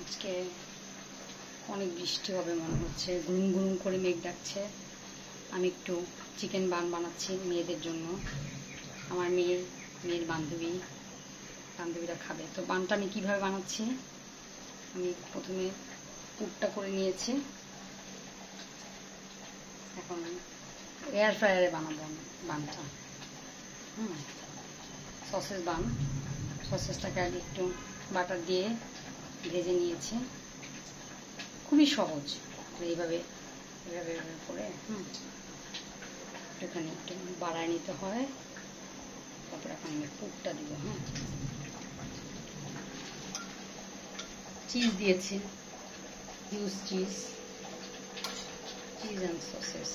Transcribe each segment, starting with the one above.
আজকে অনেক বৃষ্টি হবে মনে হচ্ছে, গুনুম গুনুম করে মেঘ ডাকছে। আমি একটু চিকেন বান বানাচ্ছি মেয়েদের জন্য। আমার মেয়ের বান্ধবীরা খাবে। তো বানটা আমি কীভাবে বানাচ্ছি, আমি প্রথমে পুরটা করে নিয়েছি। এখন এয়ার ফ্রায়ারে বানাবো আমি বানটা। সসেস বান, সসেসটাকে আগে একটু বাটার দিয়ে ভেজে নিয়েছি। খুবই সহজ, এইভাবে করে একটুখানি একটু বাড়ায় নিতে হয়। তারপর এখন আমি পুরটা দিব। চিজ দিয়েছি, হিউজ চিজ অ্যান্ড সসেস।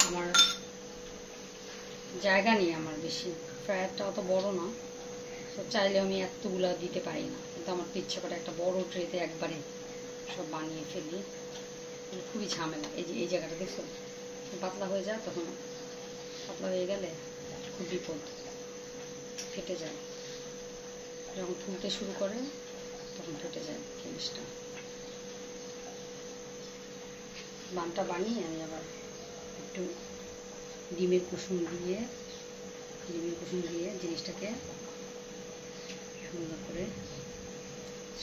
আমার জায়গা নেই, আমার বেশি ফ্রায়ারটা অত বড় না, তো চাইলে আমি এতগুলো দিতে পারি না, কিন্তু আমার তো ইচ্ছে করে একটা বড় ট্রেতে একবারে সব বানিয়ে ফেলি। খুবই ঝামেলা। এই জায়গাটা দেখছো পাতলা হয়ে যায়, তখন পাতলা হয়ে গেলে খুব বিপদ, ফেটে যায়। যখন ফুলতে শুরু করে তখন ফেটে যায় জিনিসটা। বানটা বানিয়ে আমি আবার একটু ডিমের কুসুম দিয়ে জিনিসটাকে সুন্দর করে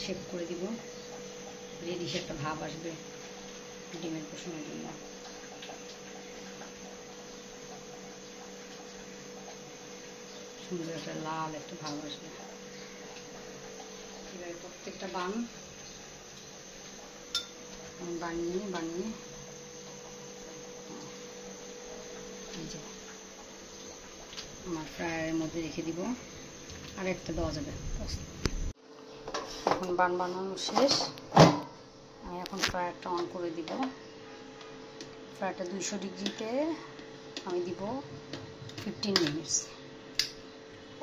শেপ করে দিব। রেডিশ একটা ভাব আসবে ডিমের কুসুমের জন্য। সুন্দর একটা লাল একটা ভাব আসবে। এবারে প্রত্যেকটা বান বানিয়ে আমার ফ্রায়ারের মধ্যে রেখে দিব। আর একটা দেওয়া যাবে। এখন বান বানানো শেষ। আমি এখন ফ্রায়ারটা অন করে দিব। ফ্রায়ারটা 200 ডিগ্রিতে আমি দিব 15 মিনিটস।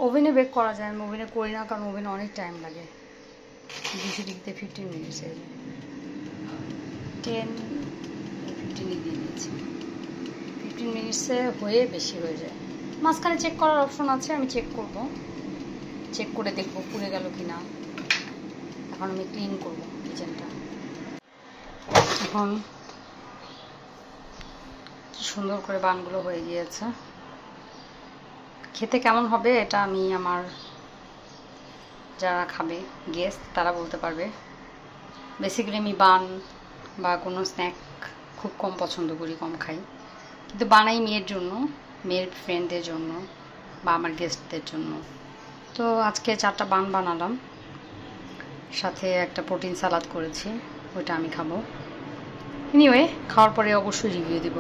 ওভেনে বেক করা যায়, আমি ওভেনে করি না, কারণ ওভেনে অনেক টাইম লাগে। 200 ডিগ্রিতে 15 মিনিটসে 15 দিয়ে দিয়েছি। 15 মিনিটসে হয়ে বেশি হয়ে যায়। মাঝখানে চেক করার অপশন আছে, আমি চেক করে দেখবো পুড়ে গেল কি না। এখন আমি ক্লিন করবো কিচেনটা। এখন কি সুন্দর করে বানগুলো হয়ে গিয়েছে। খেতে কেমন হবে এটা আমি আমার যারা খাবে গেস্ট তারা বলতে পারবে। বেসিক্যালি আমি বান বা কোনো স্ন্যাক খুব কম পছন্দ করি, কম খাই, কিন্তু বানাই মেয়ের জন্য, মেয়ের ফ্রেন্ডদের জন্য বা আমার গেস্টদের জন্য। তো আজকে 4টা বান বানালাম, সাথে একটা প্রোটিন সালাদ করেছি, ওইটা আমি খাবো। এনিওয়ে, খাওয়ার পরে অবশ্যই রিভিউ দিব।